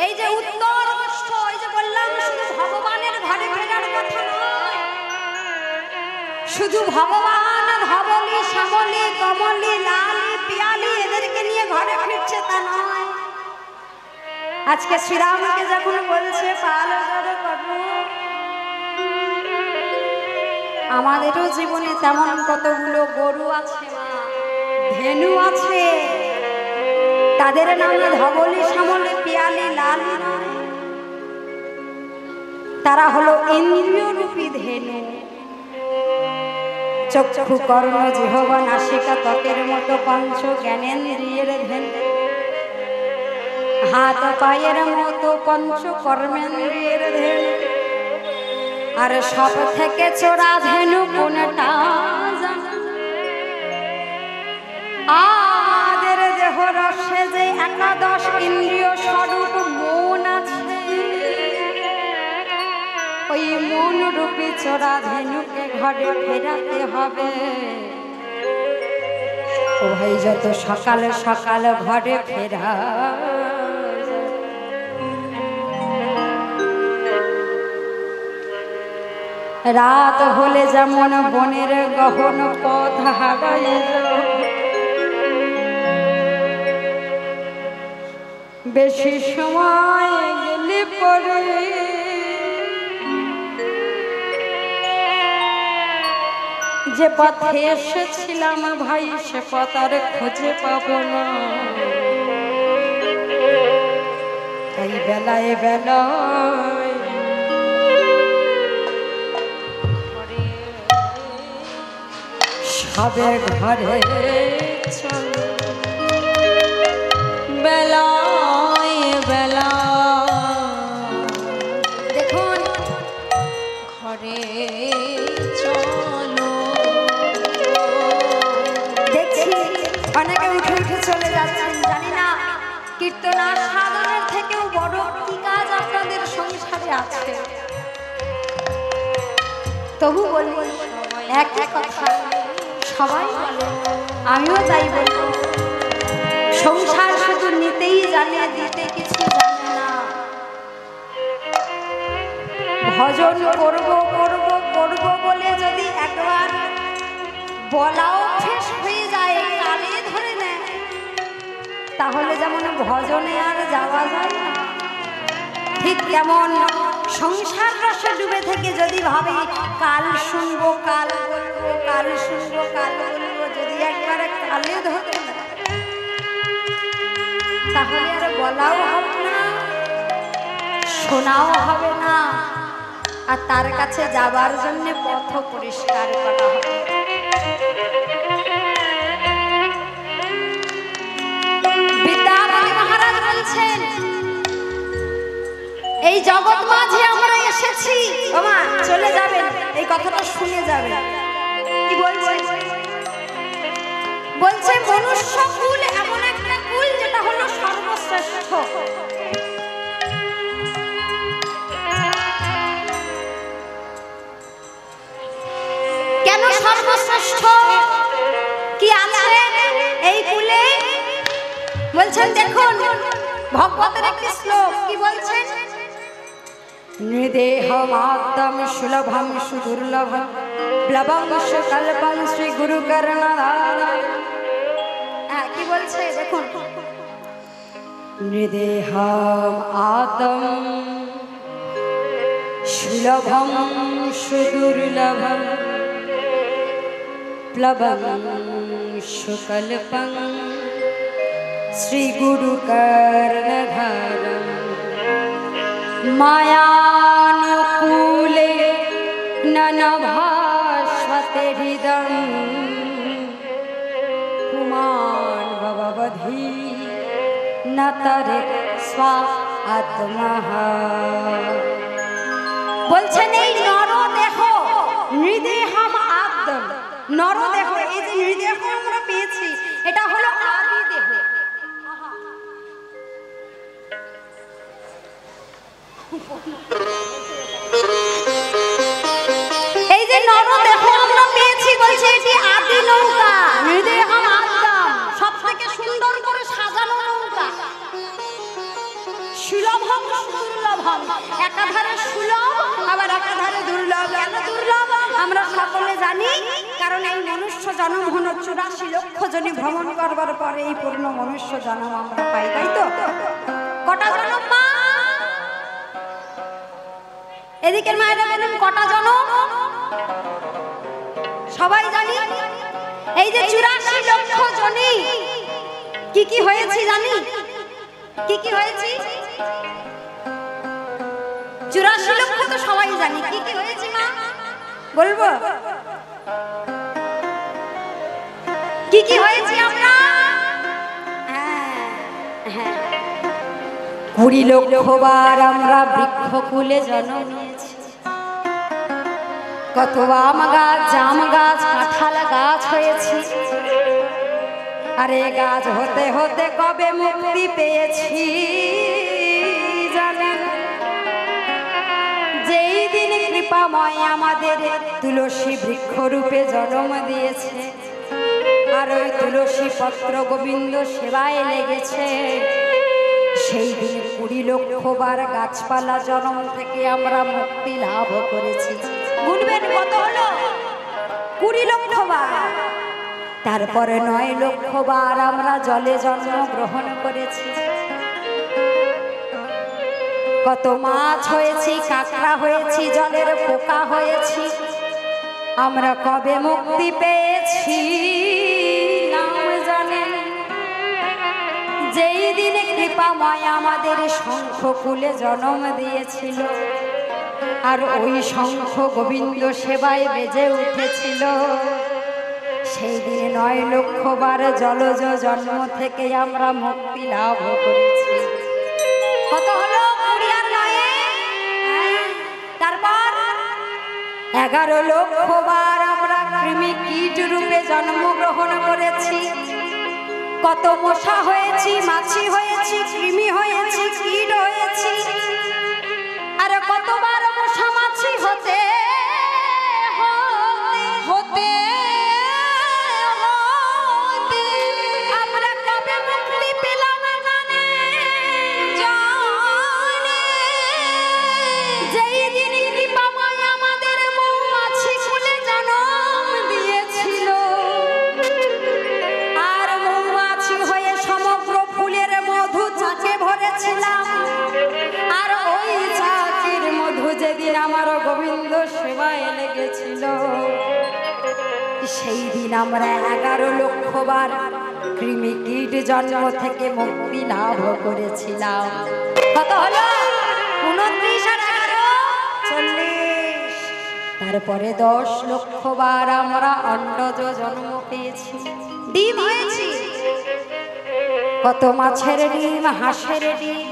এই যে উত্তর কষ্ট, এই যে বললাম শুধু ভগবানের ঘরে ফেরার কথা নয়, শুধু ভগবান ধবলি শ্যামলি কমলি লালি পিয়ালি এদেরকে নিয়ে ঘরে ফিরছে তা নয়। আজকে শ্রীরামকে যখন বলছে পাল জড়ো করো, আমাদেরও জীবনে তেমন কতগুলো গরু আছে, ধেনু আছে, তাদের নামে ধবলি শ্যামলি পিয়ালি লালি, তারা হলো ইন্দ্রিয় রূপী ধেনু। চক্ষু কর্ণ জিহ্বা নাসিকা ত্বকের মতো পঞ্চ জ্ঞানেন্দ্রিয়ের ধেনু, হাত পায়ের মতো পঞ্চ কর্মেন্দ্রিয়ের ধেনু। আর সব থেকে চোরা ধেনু কোনটা আদের দেহ রসে যে একাদশ ইন্দ্রিয় স্বরূপ মন আছে, ওই মন রূপী চোরা ধেনুকে ঘরে ফেরাতে হবে। ও ভাই যত সকাল সকাল ঘরে ফেরা, রাত হলে যেমন বনের গহন পথ হারায়, বেশি সময় গেলে পরে যে পথে এসেছিলাম ভাই সে পথ আর খুঁজে পাবো না। এই বেলায় বেলায় সবে ঘরে চলো, বেলায় বেলা দেখুন ঘরে চলো। দেখছি অনেকে উঠে উঠে চলে যাচ্ছেন, জানি না কীর্তনার সাধনের থেকেও বড় কি কাজ আপনাদের সংসারে আছে। তবু বলি একই কথা সবাই বলে, আমিও তাই বলবো, সংসার শুধু নিতেই জানে, দিতে কিছু জানে না। ভজন করব করব করব বলে যদি একবার বলা অভ্যেস হয়ে যায়, কালে ধরে নেয়, তাহলে যেমন ভজনে আর যাওয়া যায় না, ঠিক তেমন সংসার রসে ডুবে থেকে যদি ভাবি কাল শুনবো কাল বলবো, কাল শুনবো কাল বলবো, যদি একবার কালে ধরে তাহলে আর বলাও হবে না, শোনাও হবে না, আর তার কাছে যাবার জন্য পথ পরিষ্কার করা হবে। বিদ্যাপতি মহারাজ বলছেন, এই জগৎ মাঝে আমরা এসেছি, বাবা চলে যাবেন, এই কথাটা শুনে যাবেন। কি বলছে? বলছে মনুষ্য কুল এমন একটা কুল যেটা হলো সর্বশ্রেষ্ঠ। কেন সর্বশ্রেষ্ঠ? কি আছে এই কুলে? বলছেন দেখুন ভগবতের একটি শ্লোক, কি বলছেন? নৃদেহমাত্তম সুলভম সুদুর্লভম প্লবং সুকল্পং শ্রী গুরু করুণাধারম। কি বলছে দেখুন, নৃদেহম আত্ম সুলভম সুদুর্লভম প্লবং সুকল্পং শ্রী গুরু করুণাধারম। মায়ানুকূলে ননভাস্বতে হৃদয়ং পুমান ভববধি নতরে স্বা আত্মহ। বলছেন এই নরদেহ নৃদেহম আদ্যম, নরদেহ, এই যে নৃদেহ আমরা পেয়েছি এটা হলো আদি দেহ। এই যে নরদেহ আমরা পেয়েছি বলছে এটি আদি নৌকা, নৃদেহম আদ্যম, সব থেকে সুন্দর করে সাজানো নৌকা। সুলভম দুর্লভম, একাধারে সুলভ আবার একাধারে দুর্লভ। কেন দুর্লভ আমরা সকলে জানি, কারণ এই মনুষ্য জন্ম হলো 84 লক্ষ জনি ভ্রমণ করবার পরে এই পূর্ণ মনুষ্য জন্ম আমরা পাই, তাই তো? কটা জন্ম মা? এদিকের মায়েরা বলেন কটা জন্ম? সবাই জানি এই যে 84 লক্ষ জনি কি কি হয়েছে জানি? কি কি হয়েছে? 84 লক্ষ তো সবাই জানি, কি কি হয়েছে মা বলবো? কি কি হয়েছে আমরা? হ্যাঁ, 20 লক্ষবার আমরা বৃক্ষকুলে জন্ম নিয়েছি। কত আম গাছ, জাম গাছ, কাঁঠাল গাছ হয়েছি। আরে গাছ হতে হতে কবে মুক্তি পেয়েছি জানেন? যেই দিন কৃপাময় আমাদের তুলসী বৃক্ষরূপে জন্ম দিয়েছে, আর ওই তুলসী পত্র গোবিন্দ সেবায় লেগেছে, সেই দিন 20 লক্ষবার গাছপালা জন্ম থেকে আমরা মুক্তি লাভ করেছি। গুনবেন কত হলো? 20 লক্ষবার। তারপরে 9 লক্ষবার আমরা জলে জন্ম গ্রহণ করেছি। কত মাছ হয়েছি, কাঁকড়া হয়েছি, জলের পোকা হয়েছি। আমরা কবে মুক্তি পেয়েছি নাম জানেন? যেই দিনে কৃপাময় আমাদের শঙ্খকুলে জন্ম দিয়েছিল, আর ওই শঙ্খ গোবিন্দ সেবায় বেজে উঠেছিল, সেই দিনে 9 লক্ষবার জলজ জন্ম থেকে আমরা মুক্তি লাভ করেছি। কত হলো? 20 আর 9। তারপর 11 লক্ষবার আমরা কৃমি কীট রূপে জন্মগ্রহণ করেছি। কত মশা হয়েছি, মাছি হয়েছি, কৃমি হয়েছি, কীট হয়েছি। আর কতবার মশা মাছি হতে হতে আমরা কবে মুক্তি পেলাম জানে? যেই দিন কৃপাময় আমাদের মৌমাছি কুলে জন্ম দিয়েছিল, আর মৌমাছি হয়ে সমগ্র ফুলের মধু চাকে ভরেছিলাম। আর ওই চাকের মধু যেদিন আমার গোবিন্দ সেবায় লেগেছিল, সেই দিন আমরা 11 লক্ষবার কৃমি কীট জন্ম থেকে মুক্তি লাভ করেছিলাম। কত হলো? 29 আর 11 40। তারপরে 10 লক্ষবার আমরা অন্ডজ জন্ম পেয়েছি, ডিম হয়েছি। কত মাছের ডিম, হাঁসের ডিম,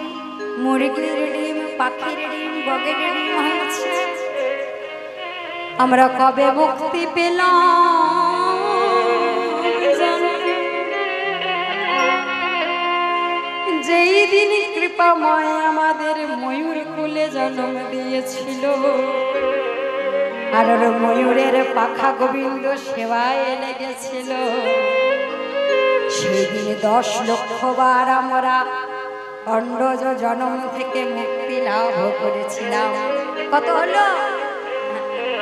মুরগির ডিম, পাখির ডিম, বগের ডিম হয়েছে। আমরা কবে মুক্তি পেলাম জানেন? যেই দিন কৃপাময় আমাদের ময়ূর কুলে জন্ম দিয়েছিল, আর ময়ূরের পাখা গোবিন্দ সেবায় লেগেছিল, সেই দিনে 10 লক্ষবার আমরা অন্ডজ জন্ম থেকে মুক্তি লাভ করেছিলাম। কত হলো?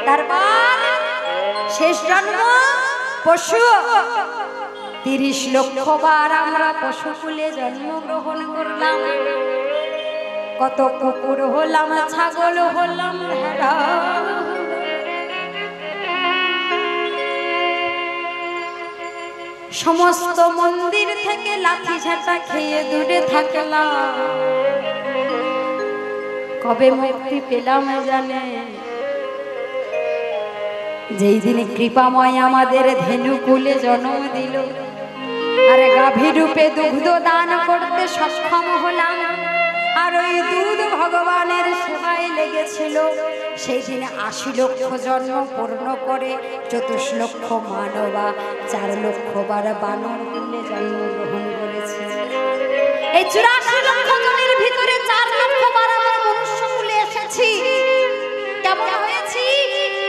তারপর শেষ জন্ম পশু। 30 লক্ষবার আমরা পশুকুলে জন্মগ্রহণ করলাম। কত কুকুর হলাম, ছাগল হলাম, ভেড়া। সমস্ত মন্দির থেকে লাঠি ঝাঁটা খেয়ে দূরে থাকলাম। কবে মুক্তি পেলাম জানে? যেই দিন কৃপাময় আমাদের ধেনুকুলে জন্ম দিল, আর গাভী রূপে দুগ্ধ দান করতে সক্ষম হলাম, আর ওই দুধ ভগবানের সেবায় লেগেছিল। সেই দিনে 80 লক্ষ জন্ম পূর্ণ করে 24 লক্ষ মানবা 4 লক্ষবার বানর কুলে জন্মগ্রহণ করেছে। এই 84 লক্ষ জনের ভিতরে 4 লক্ষবার আমরা মনুষ্য কুলে এসেছি। কেমন হয়েছি?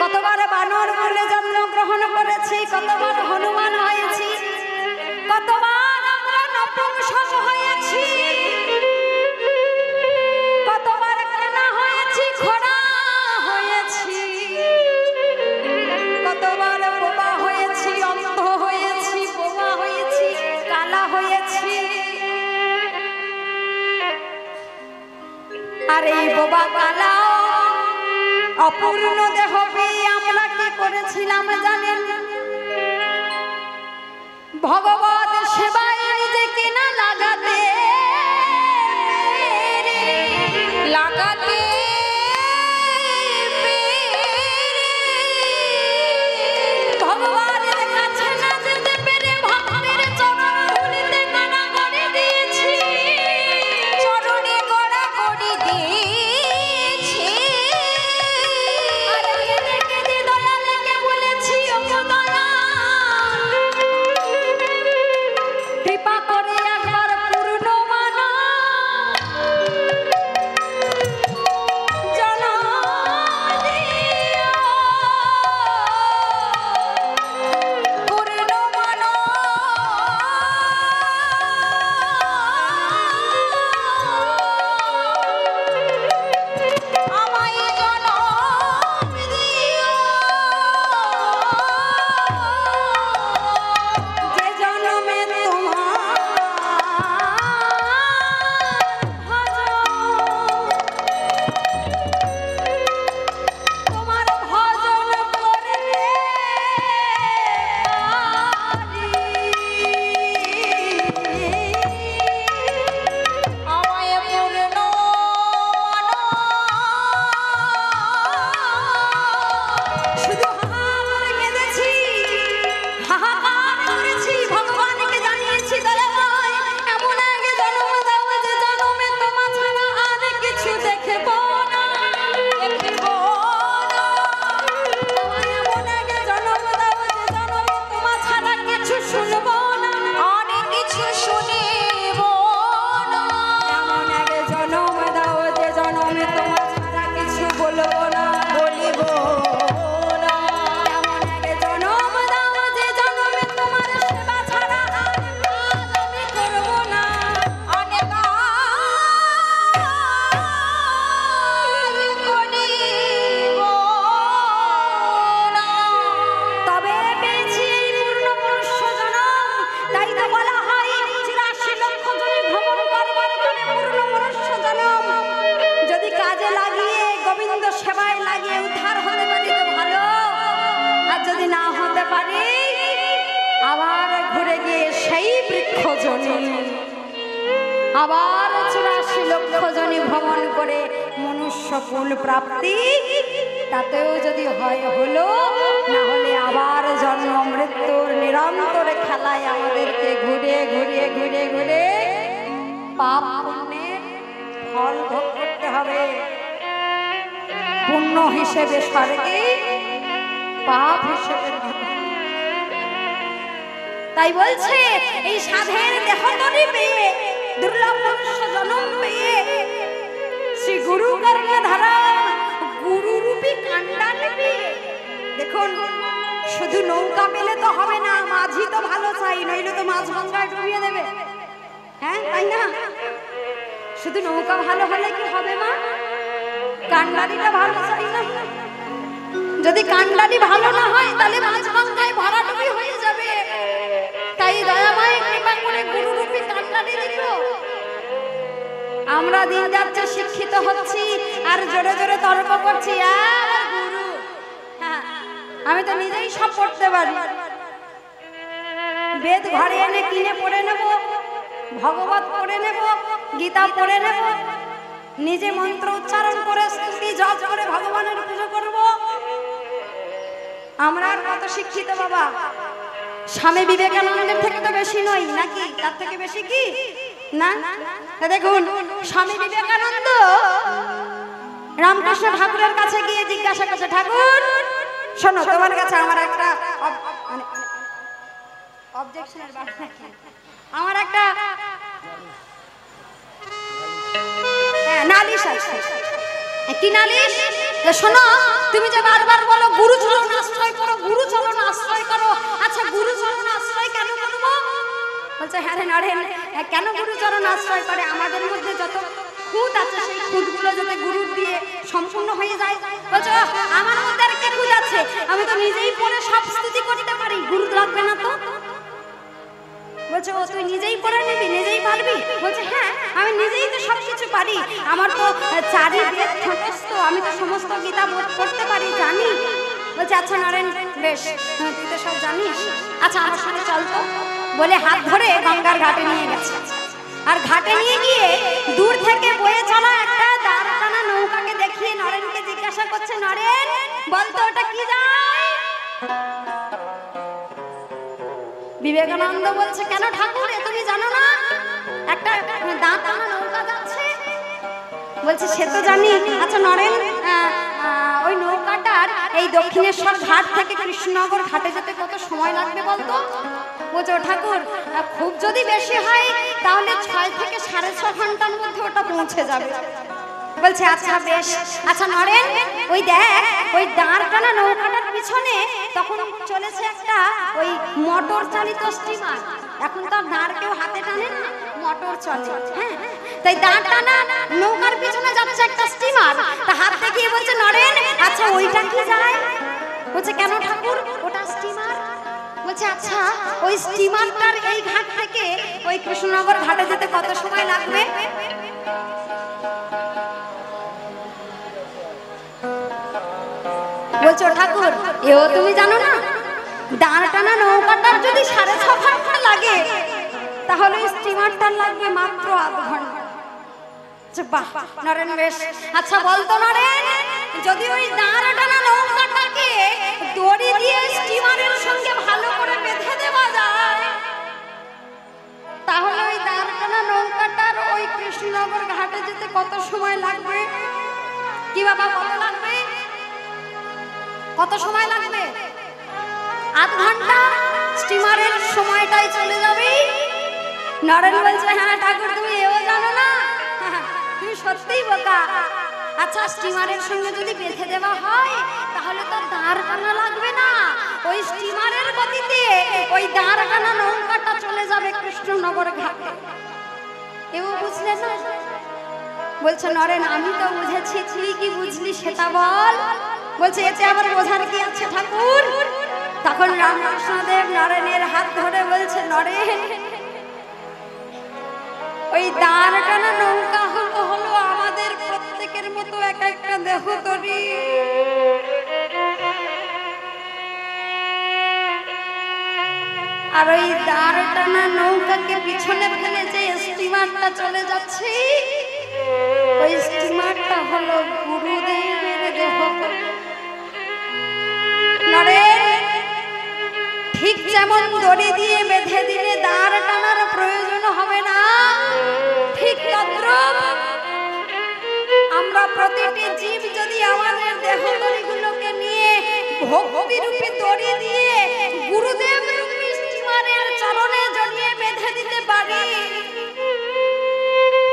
কতবার বানর কুলে জন্মগ্রহণ করেছি, কতবার হনুমান হয়েছি, কতবার আমরা নপুংসক হয়েছি। আর এই বোবা কালা অপূর্ণ দেহ পেয়ে আমরা কি করেছিলাম জানেন? ভগবত সেবায় নিজেকে না লাগাতে লাগাতে ভগবানের কাছে না যেতে পেরে ভক্তের চরণ ধুলিতে কানা করে দিয়েছি, চরণে গড়া করে দিয়েছি। আর কেঁদে কেঁদে দয়ালকে বলেছি, ও দয়াল কৃপা করে একবার পূর্ণ মানা জানা দিও, পূর্ণ মানা আমায় জনম দিও। যে জনমে তোমার ভজন করতে আমায় পূর্ণ শুধু হাহাকার কেঁদেছি, হাহাকার করেছি, ভগবানকে জানিয়েছি দয়াময় এমন আগে জন্ম দাও যে জন্মে তোমার ছাড়া আর কিছু দেখব না, দেখব না। আমায় এমন আগে জন্ম দাও যে জন্মে তোমার ছাড়া কিছু শুনব না, অনেক কিছু শুনিব না। এমন আগে জন্ম দাও যে জন্মে তোমার ছাড়া কিছু বলবো না, বলিব না। এমন আগে জন্ম দাও যে জন্মে তোমার সেবা ছাড়া আর কাজ আমি করব না, অনেক কাজ করিব না। তবে পেয়েছি এই পূর্ণ মনুষ্য জনম, তাই তো বলা হয় ৮৪ লক্ষ জনে ভ্রমণ করবার জন্য পূর্ণ মনুষ্য জনম। যদি কাজে লাগিয়ে গোবিন্দ সেবায় লাগিয়ে উদ্ধার হতে পারি তো ভালো, আর যদি না হতে পারি আবার ঘুরে গিয়ে সেই বৃক্ষ জনি আবার ৮৪ লক্ষ জনে ভ্রমণ করে মনুষ্য কুল প্রাপ্তি, তাতেও যদি হয় হলো, না হলে আবার জন্ম মৃত্যুর নিরন্তর খেলায় আমাদেরকে ঘুরে ঘুরে ঘুরে ঘুরে পাপ পুণ্যের ফল ভোগ করতে হবে। পুণ্য হিসেবে স্বর্গে, পাপ হিসেবে নরকে। তাই বলছে এই সাধের দেহতরি পেয়ে, দুর্লভ মনুষ্য জন্ম পেয়ে শ্রী গুরু কর্মে ধারা গুরুরূপী কাণ্ডাল পেয়ে, দেখুন শুধু নৌকা পেলে তো হবে না, মাঝি তো ভালো চাই, নইলে তো মাছ গঙ্গায় ডুবিয়ে দেবে। হ্যাঁ তাই না? শুধু নৌকা ভালো হলে কি হবে মা? কাণ্ডালিটা ভালো চাই না? যদি কাণ্ডালি ভালো না হয় তাহলে মাছ গঙ্গায় ভরাডুবি হয়ে যাবে। তাই দয়াময় কৃপা করে গুরুরূপী কাণ্ডালি দিল। আমরা দিন যাচ্ছে শিক্ষিত হচ্ছি আর জোরে জোরে তর্ক করছি, আর গুরু, হ্যাঁ আমি তো নিজেই সব পড়তে পারি, বেদ ঘরে এনে কিনে পড়ে নেব, ভগবত পড়ে নেব, গীতা পড়ে নেব, নিজে মন্ত্র উচ্চারণ করে স্তুতি জপ করে ভগবানের পুজো করব। আমরা আর কত শিক্ষিত বাবা? স্বামী বিবেকানন্দের থেকে তো বেশি নই নাকি? তার থেকে বেশি কি না? দেখুন স্বামী বিবেকানন্দ রামকৃষ্ণ ঠাকুরের কাছে গিয়ে জিজ্ঞাসা করছে, ঠাকুর শোনো, তোমার কাছে আমার একটা অবজেকশনের আমার একটা নালিশ আছে। কি নালিশ? শোনো, তুমি যে বারবার বলো গুরু চরণ আশ্রয় করো, গুরু চরণ আশ্রয় করো, আচ্ছা গুরু চরণ আশ্রয় কেন করবো? বলছে হ্যাঁ রে নরেন, কেন গুরু চরণ আশ্রয় করে? আমাদের মধ্যে যত খুঁত আছে সেই খুঁতগুলো যাতে গুরুর দিয়ে সম্পূর্ণ হয়ে যায়। বলছে আমার মধ্যে আর কি খুঁত আছে? আমি তো নিজেই পড়ে সব স্তুতি করতে পারি, গুরু লাগবে না তো? বলছে ও তুই নিজেই পড়ে নিবি, নিজেই পারবি? বলছে হ্যাঁ আমি নিজেই তো সব কিছু পারি, আমার তো 4 বেদ ঠোঁটস্থ, আমি তো সমস্ত গীতা পড়তে পারি, জানি। বলছে আচ্ছা নরেন বেশ, তুই তো সব জানিস, আচ্ছা আমার সঙ্গে চল তো, বলে হাত ধরে গঙ্গার ঘাটে নিয়ে গেছে। আর ঘাটে নিয়ে গিয়ে দূর থেকে বয়ে চলা একটা দাঁড় টানা নৌকাকে দেখিয়ে নরেনকে জিজ্ঞাসা করছে, নরেন বলতো ওটা কি যায়? বিবেকানন্দ বলছে কেন ঠাকুর, এ তুমি জানো না একটা দাঁড় টানা নৌকা যাচ্ছে? বলছে সে তো জানি। আচ্ছা নরেন ওই নৌকাটার এই দক্ষিণেশ্বর ঘাট থেকে কৃষ্ণনগর ঘাটে যেতে কত সময় লাগবে বলতো? বলছে ও ঠাকুর খুব যদি বেশি হয় তাহলে 6 থেকে 6.5 ঘন্টার মধ্যে ওটা পৌঁছে যাবে। বলছে আচ্ছা বেশ। আচ্ছা নরেন ওই দেখ ওই দাঁড় টানা নৌকাটার পিছনে তখন চলেছে একটা ওই মোটর চালিত স্টিমার, এখন তো দাঁড় কেউ হাতে টানে না, মোটর চলে। হ্যাঁ তাই দাঁড় টানা নৌকার পিছনে যাচ্ছে একটা স্টিমার, তা হাত দেখিয়ে বলছে নরেন আচ্ছা ওইটা কি যায়? বলছে কেন ঠাকুর ওটা স্টিমার? বলছে আচ্ছা ওই স্টিমারটার এই ঘাট থেকে ওই কৃষ্ণনগর ঘাটে যেতে কত সময় লাগবে? বলছো ঠাকুর এও তুমি জানো না, দাঁড় টানা নৌকাটার যদি 6.5 ঘন্টা লাগে তাহলে স্টিমারটার লাগবে মাত্র আধ ঘন্টা। বাহ নরেন বেশ। আচ্ছা বলতো নরেন যদি ওই দাঁড় টানা নৌকাটাকে দড়ি দিয়ে স্টিমারের সঙ্গে ভালো করে বেঁধে দেওয়া যায় তাহলে ওই দাঁড় টানা নৌকাটার ওই কৃষ্ণনগর ঘাটে যেতে কত সময় লাগবে? কি বাবা কত লাগবে? কত সময় লাগবে? আধ ঘন্টা, স্টিমারের সময়টাই চলে যাবে। নরেন বলছে হ্যাঁ ঠাকুর তুমি এও জানো না, তুমি সত্যিই বোকা। আচ্ছা স্টিমারের সঙ্গে যদি বেঁধে দেওয়া হয় তাহলে তো দাঁড় টানা লাগবে না, ওই স্টিমারের গতিতে ওই দাঁড় টানা নৌকাটা চলে যাবে কৃষ্ণনগর ঘাটে। এও বুঝলে না? বলছে নরেন আমি তো বুঝেছি, তুই কি বুঝলি সেটা বল। বলছে এতে আবার বোঝার কি আছে ঠাকুর? তখন রামকৃষ্ণদেব নরেনের হাত ধরে বলছে নরেন ওই দাঁড় টানা নৌকা হলো আমাদের প্রত্যেকের মতো এক একটা দেহ তরি। আর ওই দাঁড় টানা নৌকাকে পিছনে ফেলে যে স্টিমারটা চলে যাচ্ছে ওই স্টিমারটা হলো গুরুদেবের দেহ তরি। ঠিক যেমন দড়ি দিয়ে বেঁধে দিলে দাঁড় টানার প্রয়োজন হবে না, ঠিক তদ্রূপ আমরা প্রতিটি জীব যদি আমাদের দেহ তরিগুলোকে নিয়ে ভক্তি রূপে দড়ি দিয়ে গুরুদেব রূপী স্টিমারের চরণে জড়িয়ে বেঁধে দিতে পারি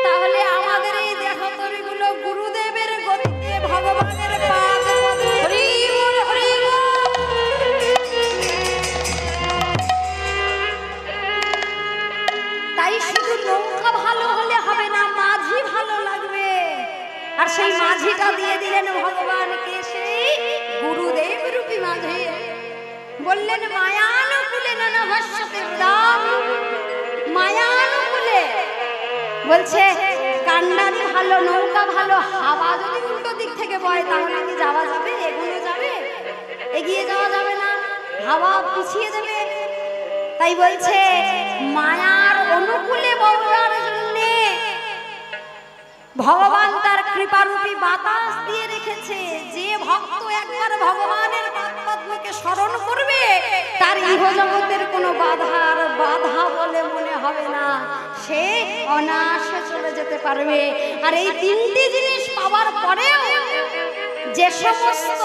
তাহলে আমাদের এই দেহ তরিগুলো গুরুদেবের গতিতে ভগবানের পাদ হরি বল হরি বল। তাই শুধু নৌকা ভালো হলে হবে না, মাঝি ভালো লাগবে। আর সেই মাঝিটা দিয়ে দিলেন ভগবানকে, সেই গুরুদেব রূপী মাঝি। বললেন মায়ানুকূলে নানা ভাষ্যতে দাম, মায়ানুকূলে বলছে কান্ডারি ভালো, নৌকা ভালো, হাওয়া যদি উল্টো দিক থেকে বয় তাহলে কি যাওয়া যাবে? এগিয়ে যাবে? এগিয়ে যাওয়া যাবে না, হাওয়া পিছিয়ে দেবে। তাই বলছে মায়ার অনুকূলে বলার জন্য ভগবান তার কৃপারূপী বাতাস দিয়ে রেখেছে। যে ভক্ত একবার ভগবানের পদ্মকে স্মরণ করবে তার ইহজগতের কোনো বাধার বাধা বলে মনে হবে না, সে অনায়াসে চলে যেতে পারবে। আর এই 3টি জিনিস পাওয়ার পরেও যে সমস্ত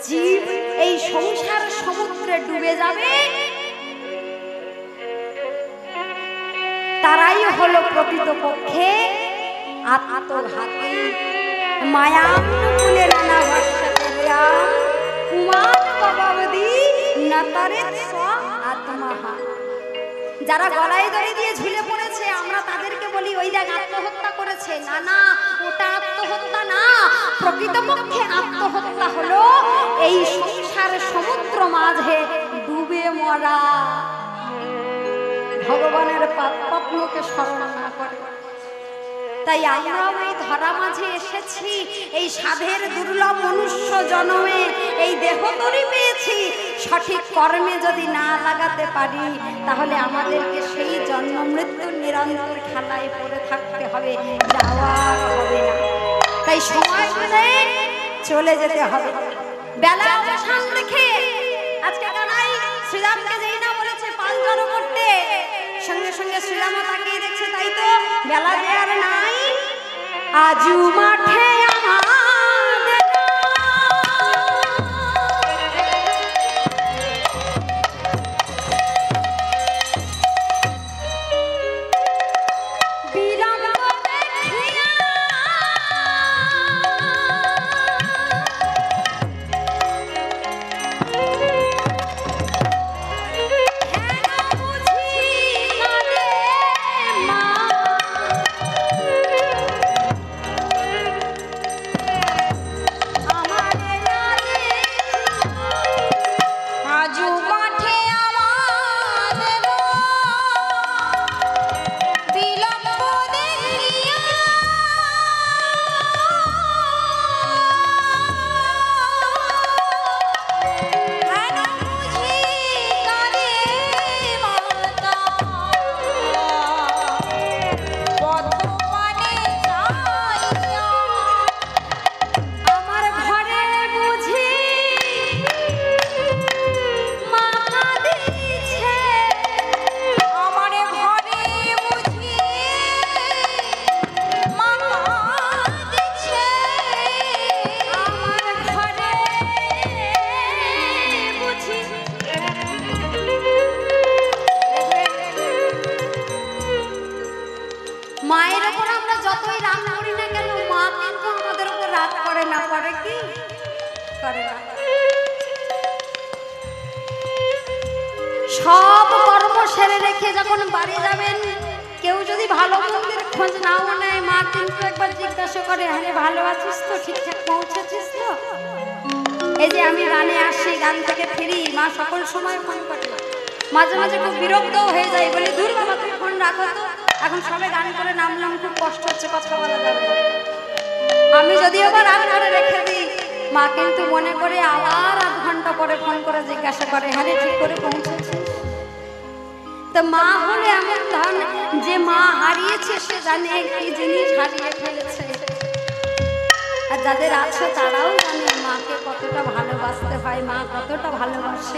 জীব এই সংসার সমুদ্রে ডুবে যাবে তারাই হলো প্রকৃতপক্ষে আত্মঘাতী। মায়ানুকূলে নানা ভাষ্যতে রাম কুমার বাবাবদি নাতারে স্ব আত্মাহা। যারা গলায় দড়ি দিয়ে ঝুলে পড়েছে আমরা তাদেরকে বলি ওই দেখ আত্মহত্যা করেছে। না না, ওটা আত্মহত্যা না, প্রকৃতপক্ষে আত্মহত্যা হলো এই সংসার সমুদ্র মাঝে ডুবে মরা। ভগবানের পাদপদ্মকে স্মরণ না করে। তাই আমরাও এই ধরা মাঝে এসেছি, এই সাধের দুর্লভ মনুষ্য জন্মে এই দেহ তরি পেয়েছি। সঠিক কর্মে যদি না লাগাতে পারি তাহলে আমাদেরকে সেই জন্ম মৃত্যুর নিরন্তর খেলায় পড়ে থাকতে হবে, যাওয়ার হবে না। তাই সময় করে চলে যেতে হবে। বেলা অবসান দেখে আজকে কানাই শ্রীরামকে যেই না বলেছে পাল জড়ো করতে, সঙ্গে সঙ্গে শ্রীরামও তাকিয়ে দেখছে, তাই তো বেলা যে আর নাই। আজু মাঠে মায়ের ওপর আমরা যতই রাগ করি না কেন, মা কিন্তু আমাদের উপর রাগ করে না, করে কি করে না। সব কর্ম সেরে রেখে যখন বাড়ি যাবেন, কেউ যদি ভালো মন্দির খোঁজ নাও নেয়, মা কিন্তু একবার জিজ্ঞাসা করে, আরে ভালো আছিস তো, ঠিকঠাক পৌঁছেছিস তো। এই যে আমি গানে আসি, গান থেকে ফিরি, মা সকল সময় ফোন করে। মাঝে মাঝে খুব বিরক্ত হয়ে যায়, বলি দূর বাবা তুমি ফোন রাখো তো, এখন সবাই গান করে নামলাম, খুব কষ্ট হচ্ছে, কথা বলা যাবে। আমি যদি আবার রাগ করে রেখে দিই, মা কিন্তু মনে করে আবার আধ ঘন্টা পরে ফোন করে জিজ্ঞাসা করে, হ্যাঁ রে ঠিক করে পৌঁছেছিস। তো মা হলে এমন ধন যে মা হারিয়েছে সে জানে কি জিনিস হারিয়ে ফেলেছে, আর যাদের আছে তারাও জানে মাকে কতটা ভালোবাসতে হয়, মা কতটা ভালোবাসে।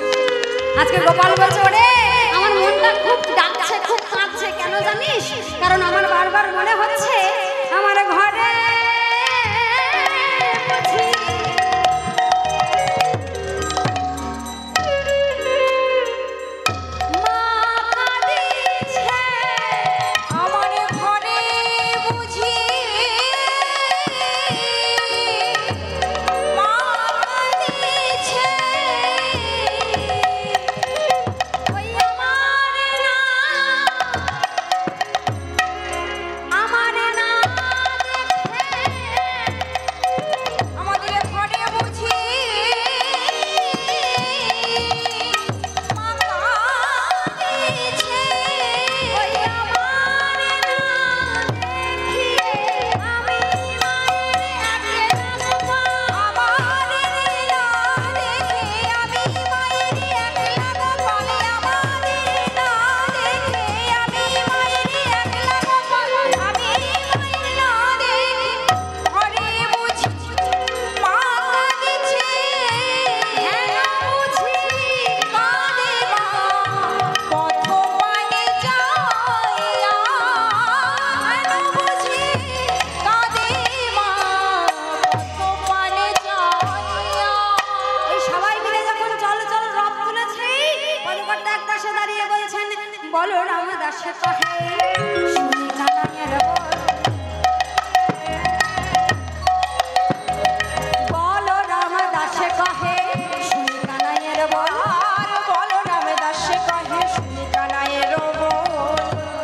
আজকে গোপাল বলছে, ওরে আমার মনটা খুব ডাকছে, খুব কাঁদছে, কেন জানিস? কারণ আমার বারবার মনে হচ্ছে আমার ঘরে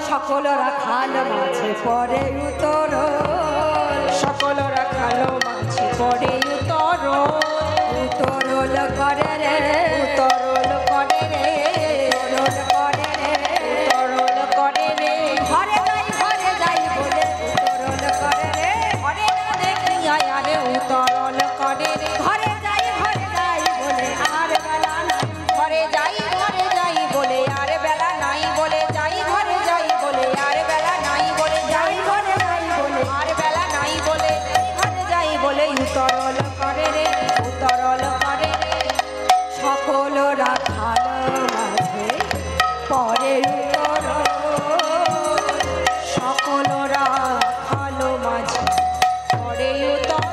সকলরা খালো মাছে পরে উতর, সকলরা খালো মাছে পরে উতর, উতরল করে রে, উতরল করে রে, উতরল করে রে, উতরল উতরল করে রে উতরল করে রে সকল রাখাল মাঝে পরে উতর সকল রাখাল মাঝে পরে উতর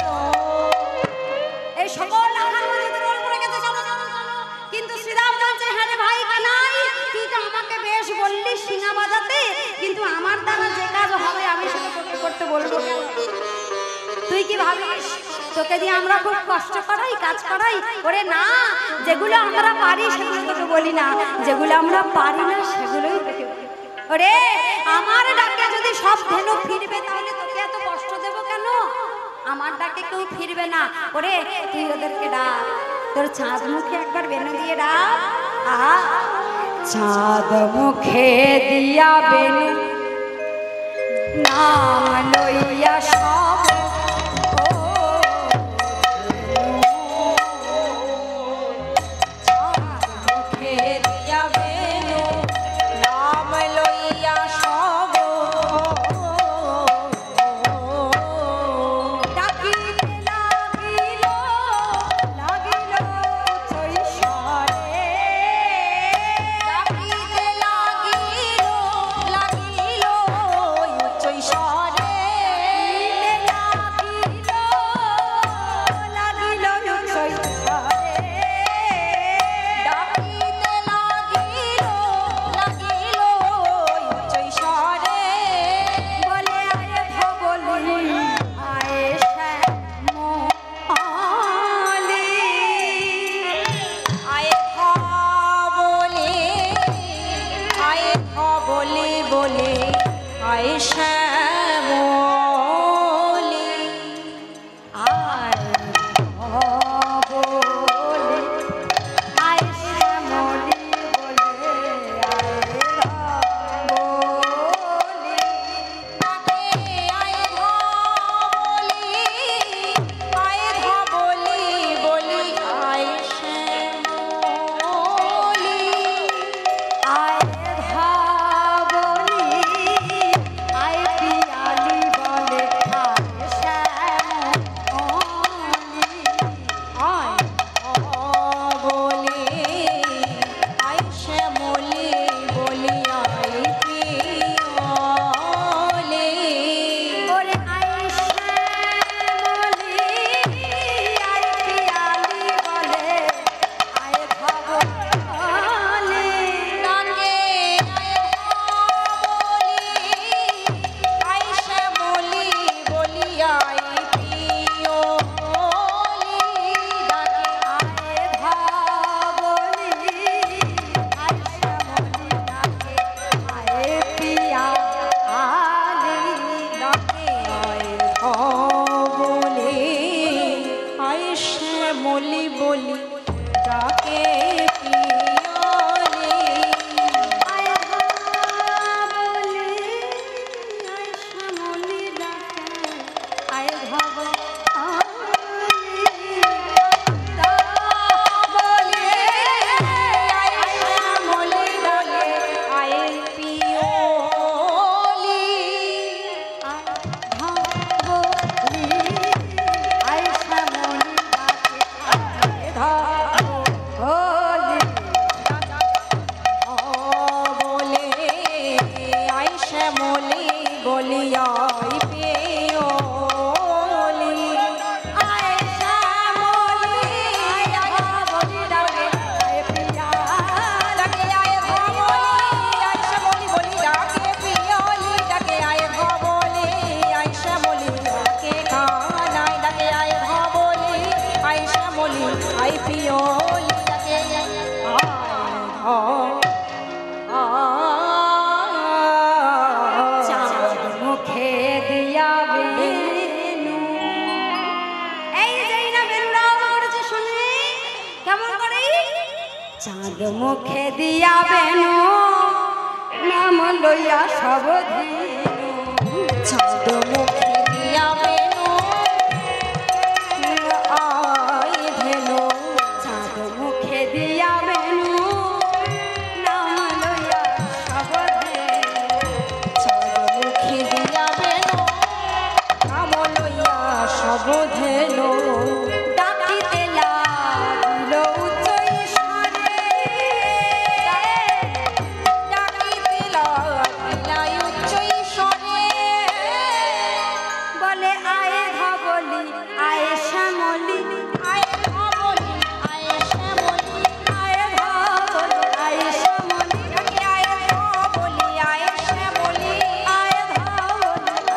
এই সকল রাখাল মাঝে উতরল করে গেছে চলো চলো চলো কিন্তু শ্রীরাম বলছে হ্যাঁ রে ভাই কানাই তুই তো আমাকে বেশ বললি সিঙ্গা বাজাতে কিন্তু আমার দ্বারা যে কাজ হবে আমি সেটা তোকে করতে বলবো কেন তুই কি ভাবিস তোকে দিয়ে আমরা খুব কষ্ট করাই কাজ করাই ওরে না যেগুলো আমরা পারি সেগুলো তোকে বলি না যেগুলো আমরা পারি না সেগুলোই তোকে ওরে আমার ডাকে যদি সব ধেনু ফিরবে তাহলে তোকে এত কষ্ট দেব কেন আমার ডাকে কেউ ফিরবে না ওরে তুই ওদেরকে ডাক তোর চাঁদ মুখে একবার বেনু দিয়ে ডাক চাঁদ মুখে দিয়া বেনু নাম লইয়া সব চাঁদ মুখে দিয়া বেনু নাম লইয়া সব চাঁদ মুখে দিয়া বেনু আই ধেনু চাঁদ মুখে দিয়া বেনু নাম লইয়া সব চাঁদ মুখে দিয়া বেনু নাম লইয়া সব সব ধেলো ডাকিতে লাগিল উচ্চ ঈশ্বরে, ডাকিতে লাগিল উচ্চ ঈশ্বরে, বলে আয়ে ধবলি আয়ে শ্যামলি, আয়ে ধবলি আয়ে শ্যামলি, আয়ে ধবলি আয়ে শ্যামলি, আয়ে ধবলি আয়ে শ্যামলি, আয়ে ধবলি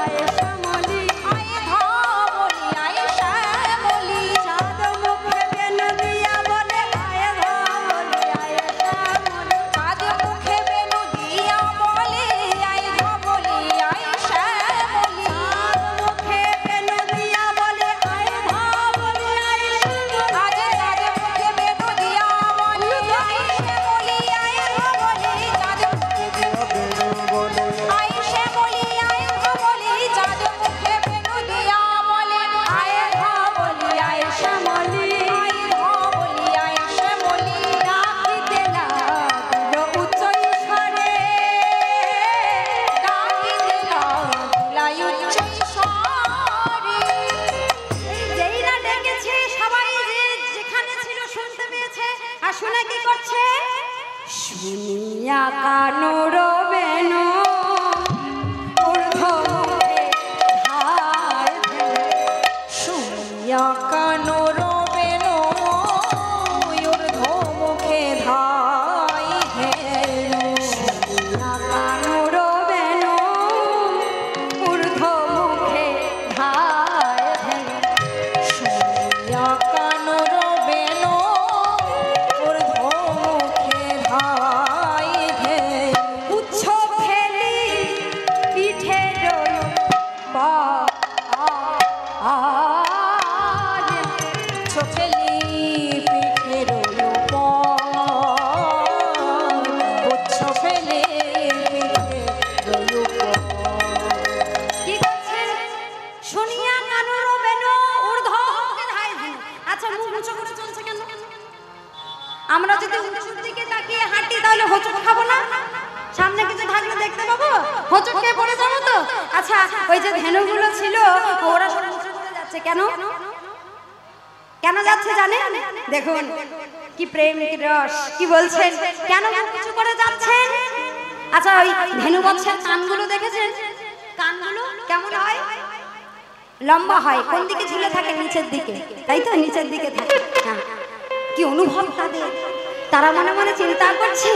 আয়ে শ্যামলি, আয়ে ধবলি আয়ে শ্যামলি, চাঁদ মুখে বেনু দিয়া বলে আয়ে ধবলি আয়ে শ্যামলি, চাঁদ মুখে বেনু দিয়া বলে আয়ে ধবলি আয়ে শ্যামলি, চাঁদ মুখে বেনু দিয়া বলে আয়ে ধবলি আয়ে শ্যামলি, আজে চাঁদ মুখে বেনু দিয়া বলে আয়ে শ্যামলি, আয়ে ধবলি চাঁদ মুখে বেনু বলে আয়ে শ্যামলি, আয়ে ধবলি চাঁদ মুখে বেনু দিয়া বলে আয়ে ধবলি আয়ে শ্যামলি, আয়ে ধবলি আয়ে শ্যামলি, ডাকিতে লাগিল উচ্চ ঈশ্বরে, ডাকিতে লাগিল উচ্চ ঈশ্বরে। যেই না ডেকেছে সবাই যে যেখানে ছিল শুনতে পেয়েছে, আর শুনে কি করছে? শুনিয়া কানুর বেনু ঊর্ধ্ব মুখে ধায় ধেলে, শুনিয়া কানুর বেনু ঊর্ধ্ব মুখে ধায় ধেলে, শুনিয়া কানুর বেনু ঊর্ধ্ব মুখে ধায় ধেলে, শুনিয়া কানুর বেনু ঊর্ধ্ব মুখে ধায় ধেলে, উচ্ছ ফেলি পিঠে রই উচ্ছ ফেলি পিঠে রই উচ্ছ ফেলি পিঠে রই। কি করছেন? শুনিয়া কানুর বেনু ঊর্ধ্ব মুখে ধায় ধেলে। আচ্ছা, মুখ উঁচু করে চলছে কেন? আমরা যদি উঁচুর দিকে তাকিয়ে হাঁটি তাহলে হোঁচট খাবো না? সামনে কিছু থাকলে দেখতে পাবো, হোঁচট খেয়ে পড়ে যাবো তো। আচ্ছা, ওই যে ধেনুগুলো ছিল ওরা সব উঁচু করে যাচ্ছে কেন? কেন যাচ্ছে জানেন? দেখুন কি প্রেম কি রস, কি বলছেন, কেন উঁচু করে যাচ্ছেন? আচ্ছা, ওই ধেনু বৎসের কানগুলো দেখেছেন? কানগুলো কেমন হয়? লম্বা হয়। কোন দিকে ঝুলে থাকে? নিচের দিকে, তাই তো? নিচের দিকে থাকে। হ্যাঁ, কি অনুভব তাদের! তারা মনে মনে চিন্তা করছে,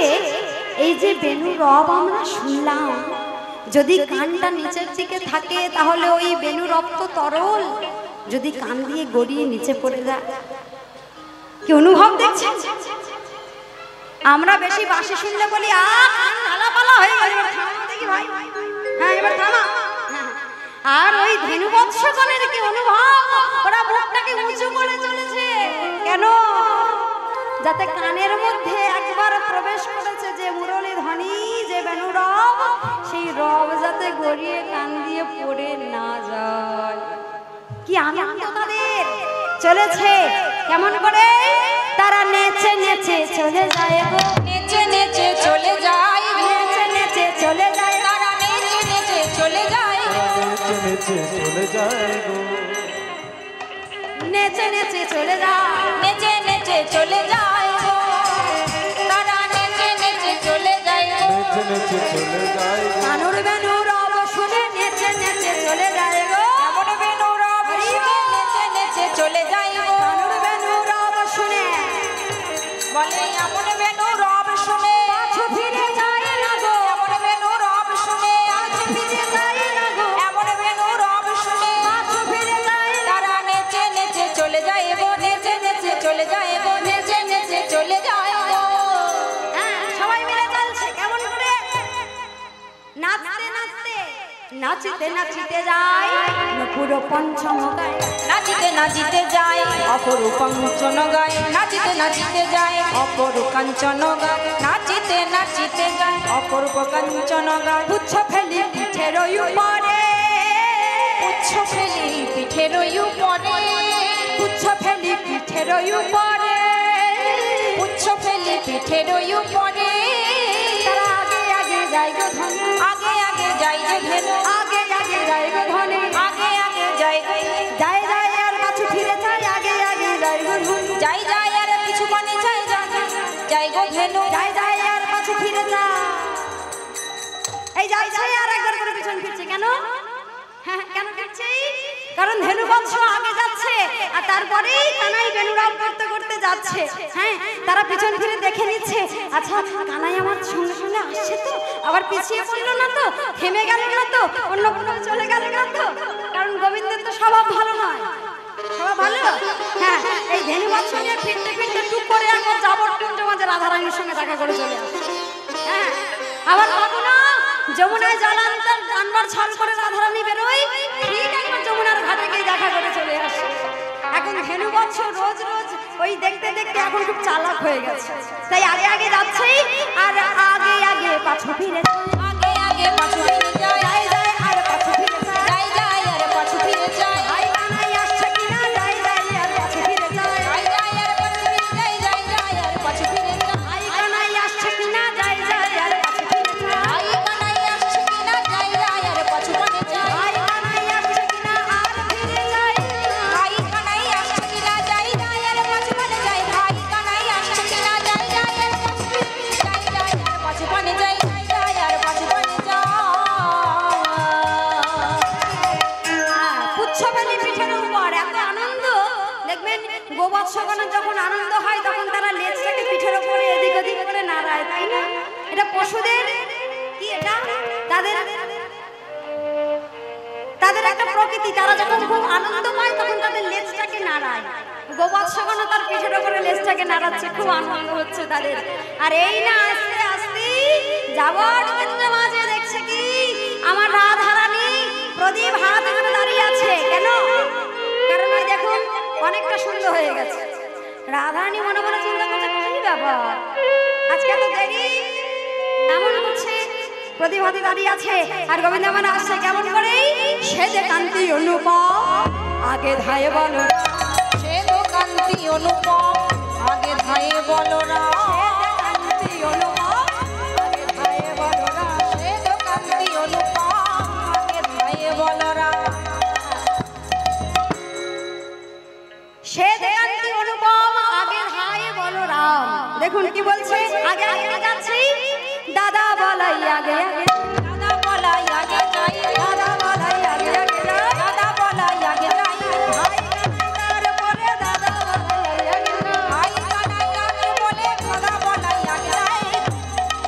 এই যে বেনু রব আমরা শুনলাম, যদি কানটা নিচের দিকে থাকে তাহলে ওই বেনু রব তো তরল, যদি কান দিয়ে গড়িয়ে নিচে পড়ে যায়। কি অনুভব দেখছেন? আমরা বেশি বাঁশি শুনলে বলি কান ঢালাপালা হয়ে গেল, এবার থামা দেখি ভাই। হ্যাঁ, এবার থামা। আর ওই ধেনু বৎসগণের কি অনুভব, ওরা মুখটাকে উঁচু করে চলেছে কেন? যাতে কানের মধ্যে একবার প্রবেশ করেছে যে মুরলী ধ্বনি, যে বেনু রব, সেই রব যাতে গড়িয়ে কান দিয়ে পড়ে না যায়। কি আনন্দ তাদের চলেছে! কেমন করে তারা নেচে নেচে চলে যায় গো, নেচে নেচে চলে যায়, নেচে নেচে চলে যায়, তারা নেচে নেচে চলে যায়, নেচে নেচে চলে যায় গো, নেচে নেচে চলে যায়, নেচে নেচে চলে যায় গো, তারা নেচে নেচে চলে যায় গো, নেচে নেচে চলে যায় গো, কানুর বেনু রব শুনে নেচে নেচে চলে যায় গো, এমন বেনু রব শুনে নেচে নেচে চলে যায় গো, কানুর বেনু রব শুনে বলে এমন বেনু রব শুনে পাছু ফিরে যায় না গো, এমন বেনু রব শুনে পাছু ফিরে যায় না গো, এমন বেনু রব শুনে পাছু ফিরে যায়, তারা নেচে নেচে চলে যায় গো, নেচে নেচে চলে যায় গো, নেচে নেচে চলে যায় গো। হ্যাঁ, সবাই মিলে চলছে কেমন করে? নাচতে নাচতে নাচিতে নাচিতে যায় নপুর পঞ্চম গায়, নাচিতে নাচিতে যায় অপরূপ কাঞ্চন গায়, নাচিতে নাচিতে যায় অপরূপ কাঞ্চন গায়, নাচিতে নাচিতে যায় অপরূপ কাঞ্চন গায়, উচ্ছ ফেলি পিঠের উপরে, উচ্ছ ফেলি পিঠের উপরে, উচ্ছ ফেলি পিঠের উপরে, উচ্ছ ফেলি পিঠের উপরে, তারা আগে আগে যায় গো ধনে, আগে আগে যায় গো ধনে, আগে আগে যায় গো ধনে, আগে আগে যায় যায় যায় এই যাচ্ছে আর একবার করে পিছন ফিরছে কেন? হ্যাঁ কেন ফিরছে? কারণ ধেনু বংশ আগে যাচ্ছে আর তারপরেই কানাই বেনুরাম করতে করতে যাচ্ছে। হ্যাঁ তারা পিছন ফিরে দেখে নিচ্ছে, আচ্ছা কানাই আমার সঙ্গে সঙ্গে আসছে তো, আবার পিছিয়ে পড়লো না তো, থেমে গেল না তো, অন্য কোনো চলে গেল না তো। কারণ গোবিন্দের তো স্বভাব ভালো নয়, স্বভাব ভালো। হ্যাঁ এই ধেনু বংশ নিয়ে ফিরতে ফিরতে টুক করে একবার যাবট্টুর মাঝে রাধারানীর সঙ্গে দেখা করে চলে আসে। হ্যাঁ আবার কখনো যমুনায় জল আনবার ছল করে রাধারানী বেরোয়, ঠিক একবার যমুনার ঘাটে গিয়ে দেখা করে চলে আসে। এখন ধেনু বংশ রোজ রোজ ওই দেখতে দেখতে এখন খুব চালাক হয়ে গেছে, তাই আগে আগে যাচ্ছে আর আগে আগে পাছু ফিরে আগে আগে পাছু ফিরে যায়, যায় যায় আর পাছু ফিরে যায়, যায় যায় আর পাছু ফিরে যায়, আই কানাই আসছে কিনা যায় যায় আর পাছু ফিরে যায়, যায় যায় আর পাছু ফিরে যায়, যায় যায় আর পাছু ফিরে যায়, আই কানাই আসছে কিনা যায় যায় আর পাছু ফিরে যায়, আই কানাই আসছে কিনা যায় যায় আর পাছু ফিরে যায়, আই কানাই আসছে কিনা আর ফিরে যায়, আই কানাই আসছে কিনা যায় যায় আর পাছু ফিরে যায়, আই কানাই আসছে কিনা যায় যায় আর পাছু ফিরে যায়, যায় যায় আর পাছু ফিরে যায়, যায় যায় আর পাছু ফিরে যায়। পুচ্ছবেলি পিঠের উপর এত আনন্দ দেখবেন, গোবৎসগণের যখন আনন্দ হয় তখন তারা লেজটাকে পিঠের উপরে এদিক ওদিক করে নাড়ায়, তাই না? এটা পশুদের কি, এটা তাদের তাদের একটা প্রকৃতি। তারা যখন খুব আনন্দ পায় তখন তাদের লেজটাকে নাড়ায়। গোবৎসগণ তার পিঠের উপরে লেজটাকে নাড়াচ্ছে, খুব আনন্দ হচ্ছে তাদের। আর এই না আস্তে আস্তে যাবার মাঝে দেখছে কি আমার রাধারানী প্রদীপ হাত ধরে দাঁড়িয়ে আছে। কেন? কারণ ওই দেখুন অনেকটা সুন্দর হয়ে গেছে। রাধারানী মনে মনে চিন্তা করছে কি ব্যাপার, আজকে তো দেরি এমন করছে, প্রদীপ হাতে দাঁড়িয়ে আছে আর গোবিন্দ মানে আসছে কেমন করে, সে যে কান্তি অনুপম আগে ধায়ে বলো, সে তো কান্তি অনুপম আগে ধায়ে বলো না, কান্তি অনুপম আগে ধায়ে বলো না, সে তো কান্তি অনুপম আগে ধায়ে বলো না, সে যে কান্তি অনুপম আগে ধায়ে বলো রাম। দেখুন কি বলছে, আগে আগে যাচ্ছি দাদা বলাই আগে আগে, দাদা বলাই আগে যাই, দাদা বলাই আগে আগে যাই, দাদা বলাই আগে যাই, ভাই কান্তার পরে দাদা বলাই আগে আগে যাই। ভাই কানাই আগে বলে দাদা বলাই আগে যাই।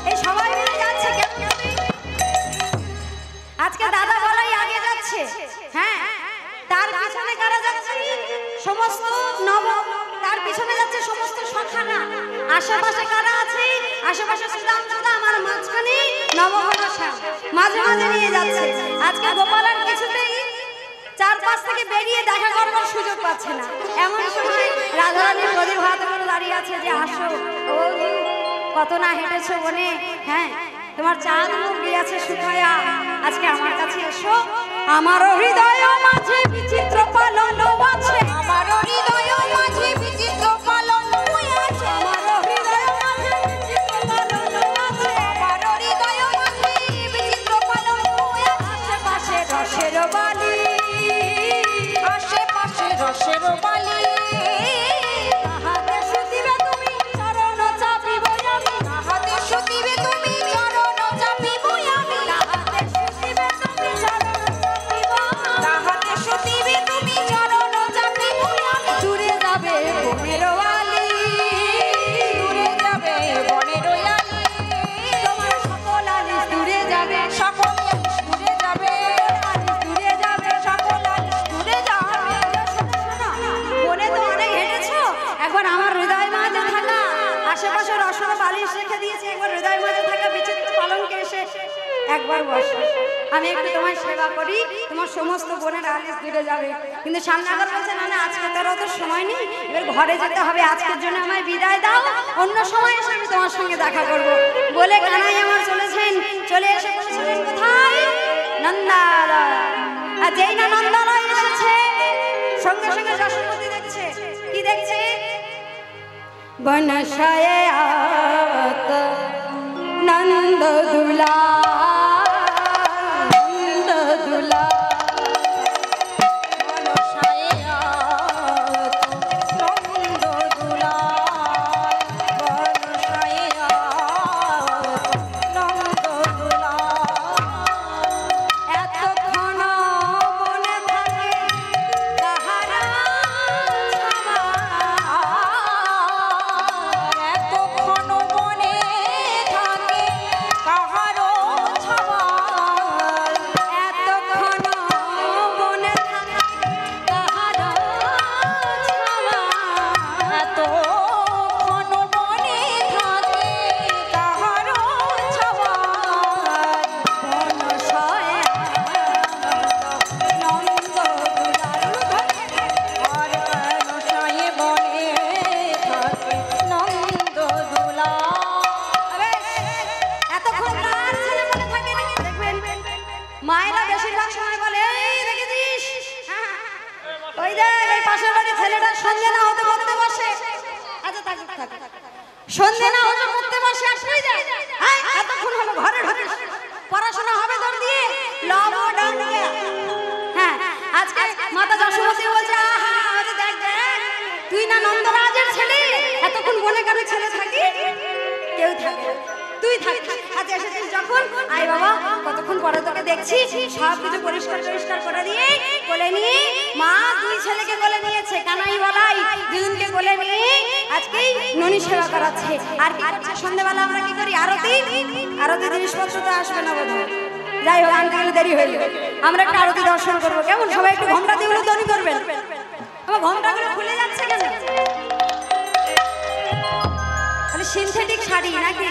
এই সবাই মিলে যাচ্ছে কেমন? আজকে দাদা বলাই আগে যাচ্ছে। হ্যাঁ তার পিছনে কারা যাচ্ছে? সমস্ত নব, তার পিছনে যাচ্ছে সমস্ত সখানা। আশেপাশে কারা আছে? আশেপাশে সুদাম সুদাম আর মাঝখানে নবঘোষা মাঝে মাঝে নিয়ে যাচ্ছে। আজকে গোপালার কিছুতেই চারপাশ থেকে বেরিয়ে দেখা করবার সুযোগ পাচ্ছে না। এমন সময় রাধারানী প্রদীপ হাতে করে দাঁড়িয়ে আছে যে আসো, ও কত না হেঁটেছো বনে, হ্যাঁ তোমার চাঁদ মুখ দিয়েছে শুকায়া, আজকে আমার কাছে এসো। আমারও হৃদয় মাঝে বিচিত্র পালন আছে, আমারও হৃদয় মাঝে বিচিত্র পালন আছে, আমারও হৃদয় মাঝে বিচিত্র পালন আছে, আমারও হৃদয় মাঝে বিচিত্র পালন আছে, আশেপাশে রসের বালি, আশেপাশে রসের বালি, তাহাতে শুধিবে তুমি চরণ চাপিব আমি, তাহাতে শুধিবে তুমি চরণ চাপিব আমি, তাহাতে শুধিবে তুমি চরণ চাপিব আমি, তাহাতে শুধিবে তুমি চরণ চাপিব আমি, দূরে যাবে বনের আলি, দূরে যাবে বনের আলি, তোমার সকল আলিস দূরে যাবে, সকল আলিস দূরে যাবে, আলিস দূরে যাবে, সকল আলিস দূরে যাবে। বনে তো অনেক হেঁটেছো, একবার আমার হৃদয় মাঝে থাকা আশেপাশে রসর বালিশ রেখে দিয়েছে, একবার হৃদয় মাঝে থাকা বিচিত্র পালনকে এসে একবার বসো, আমি একটু তোমার সেবা করি, তোমার সমস্ত বনের আলিস দূরে যাবে। কিন্তু সামনাগর বলছে না না, আজকে তোর অত সময় নেই, এবার ঘরে যেতে হবে, আজকের জন্য আমায় বিদায় দাও, অন্য সময় এসে আমি তোমার সঙ্গে দেখা করব বলে কানাই আমার চলেছেন। চলে এসে বলছিলেন কোথায়? নন্দালয়। আর যেই না নন্দালয় এসেছে সঙ্গে সঙ্গে যশোমতী দেখছে, কি দেখছে? বনসায় আত নন্দ দুলা, নন্দ দুলা, বনসায়ে আত নন্দ দুলাল, বনসায়ে আত নন্দ দুলাল, ওই দেখ এই পাশের বাড়ির ছেলেটা সন্ধে না হতে পড়তে বসে। আচ্ছা থাক থাক, সন্ধে না হতে পড়তে বসে আর শুয়ে যায়। হ্যাঁ এতক্ষণ হলো ঘরে ঢুকে পড়াশোনা হবে তোর দিয়ে লব ডান দিয়ে। হ্যাঁ আজকে মাতা যশোমতী বলছে আহা আরে দেখ দেখ তুই না নন্দরাজের ছেলে, এতক্ষণ বনে কানে ছেলে থাকি কেউ থাকে তুই থাকিস। আজ এসেছিস যখন আয় বাবা কতক্ষণ পরে তোকে দেখছি, সব কিছু পরিষ্কার পরিষ্কার করে দিয়ে কোলে নিয়ে মা দুই ছেলেকে কোলে নিয়েছে, কানাই বলাই দুজনকে কোলে নিয়ে আজকেই ননি সেবা করাচ্ছে। আর কি করছে সন্ধ্যাবেলা আমরা কি করি আরতি, আরতি জিনিসপত্র তো আসবে না বোধ হয়। যাই হোক আনতে গেলে দেরি হইল, আমরা একটা আরতি দর্শন করবো কেমন? সবাই একটু ঘন্টা দিয়ে উলুধ্বনি করবেন। আমার ঘন্টাগুলো খুলে যাচ্ছে কেন? তাহলে সিনথেটিক শাড়ি নাকি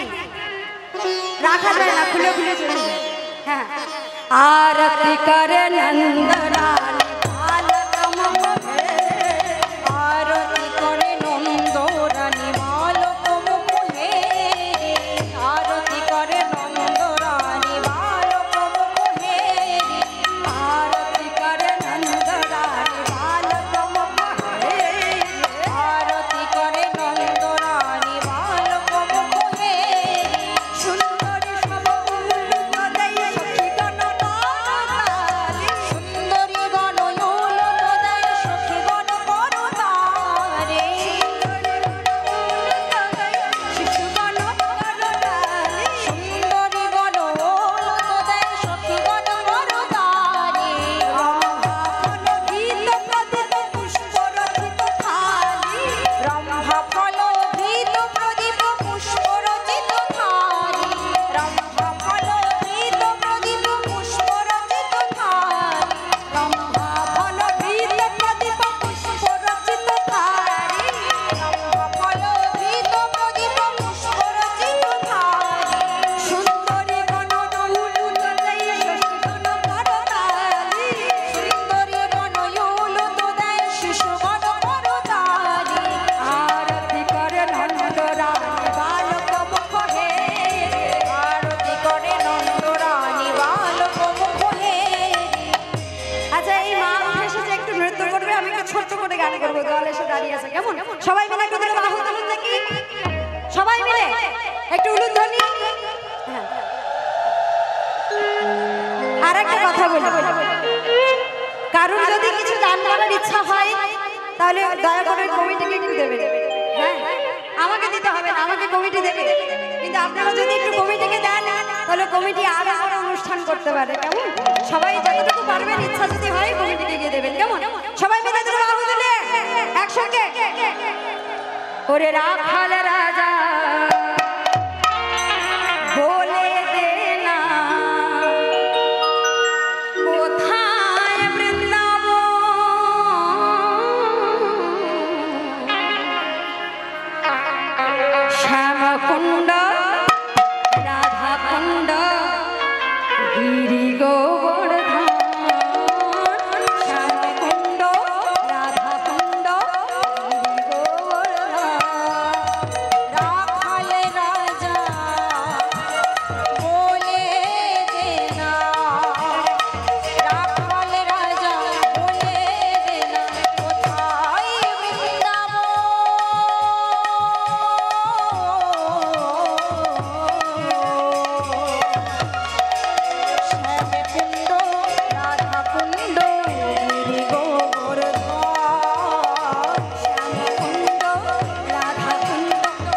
রাখা যায় না, খুলে খুলে চলে যায়। হ্যাঁ আরতি করে নন্দরানী বালকম মোহে, আরতি করে নন্দরানী বালকম মোহে, আরতি করে নন্দরানী বালকম মোহে, আরতি করে নন্দরানী বালকম মোহে, আরতি করে নন্দরানী বালকম মোহে, সুন্দরী সবগুলো দেই সখীগণ তারি, সুন্দরী গণয়ুল দেয় সখীগণ করতারে, শিশুগণ করতালি, সুন্দরী গণয়ুল দেয় সখীগণ করতারে, রম্ভা ফল ভীত প্রদীপ পুষ্প রচিত থালি, রম্ভা ফল ভীত প্রদীপ পুষ্প রচিত থালি, রম্ভা ফল ভীত প্রদীপ পুষ্প রচিত থালি, রম্ভা ফল ভীত প্রদীপ পুষ্প রচিত থালি, সুন্দরী গণ উলুল দেই শশীগণ করতালি, সুন্দরী গণয়ুল দেয় শিশুগণ করতালি, আরতি করে নন্দরানী বালক মুখে, আরতি করে নন্দরানী বালকম মোহে। আচ্ছা এই মা এসেছে একটু নৃত্য করবে, আমি একটু ছোট্ট করে গান করবো, দল এসে দাঁড়িয়ে আছে কেমন? সবাই মিলে একটু ধরে বাহু তুলুন দেখি, সবাই মিলে একটু উলুধ্বনি। হ্যাঁ। আর একটা কথা বলি, কারণ যদি কিছু দান করার ইচ্ছা হয় তাহলে দয়া করে কমিটিকে একটু দেবে। হ্যাঁ আমাকে দিতে হবে না, আমাকে কমিটি দেবে, কিন্তু আপনারা যদি একটু কমিটিকে দেন তাহলে কমিটি আরো বড় অনুষ্ঠান করতে পারে কেমন? সবাই যতটুকু পারবেন ইচ্ছা যদি হয় কমিটিকে গিয়ে দেবেন কেমন? সবাই মিলে ধরে বাহু তুলে একসঙ্গে ওরে রাখাল রাজা বলে দে না কোথায় বৃন্দাবন, শ্যামকুণ্ড রাধাকুণ্ড গিরি গোবর্ধন, শ্যামকুণ্ড রাধাকুণ্ড গিরি গোবর্ধন, রাখাল রাজা বলে দে না, রাখাল রাজা বলে দে না কোথায় বৃন্দাবন, শ্যামকুণ্ড রাধাকুণ্ড গিরি গোবর্ধন, শ্যামকুণ্ড রাধাকুণ্ড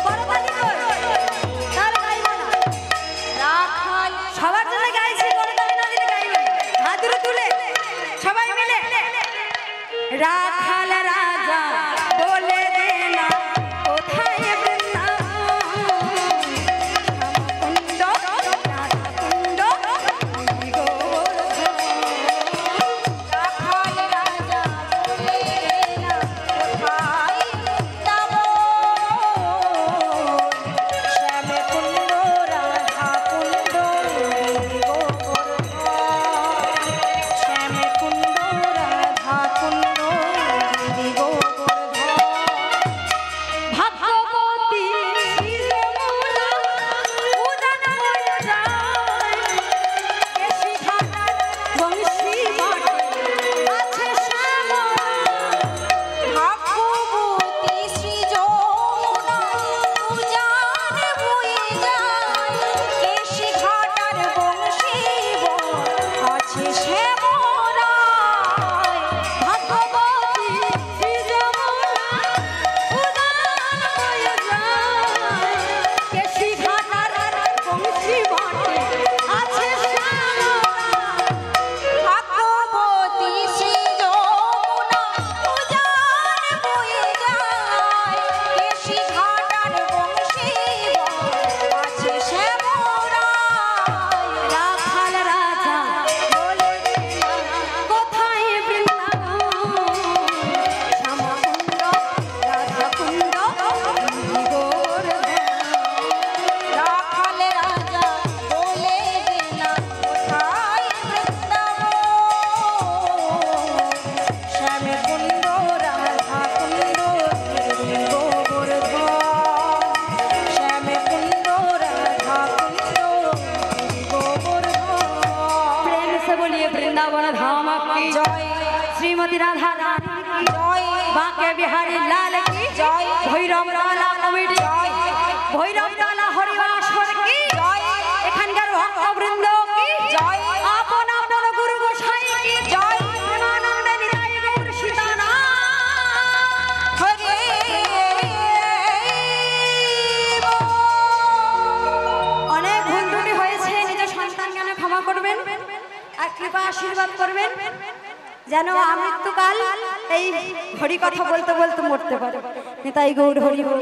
বড়বালি কর, তার গাইব না। রাখাল সবার জন্য গাইছি, বড়বালি না দিলে গাইবে হাত দুটো তুলে সবাই মিলে রাখাল রাজা বলে দে না কোথায় বৃন্দাবন, শ্যামকুণ্ড রাধাকুণ্ড গিরি গোবর্ধন, রাখাল রাজা বলে না কোথায় বৃন্দাবন, শ্যামকুণ্ড রাধাকুণ্ড গিরি গোবর্ধন, শ্যামকুণ্ড রাধাকুণ্ড গিরি গোবর্ধন, বাঁকে বিহারী লাল কি জয়। ভৈরব তলা কমিটি ভৈরব তলা হরিবাসর কি জয়। এখানকার ভক্তবৃন্দ কি জয়। আপন আপন গুরু গোসাই কি জয়। প্রেমানন্দে নিতাই গৌর সীতানাথ। হরে অনেক ভুল ত্রুটি হয়েছে, নিজের সন্তানকে ক্ষমা করবেন আর কৃপা আশীর্বাদ করবেন যেন আমৃত্যুকাল এই হরি কথা বলতে বলতে মরতে পারে। নিতাই গৌর হরি বল।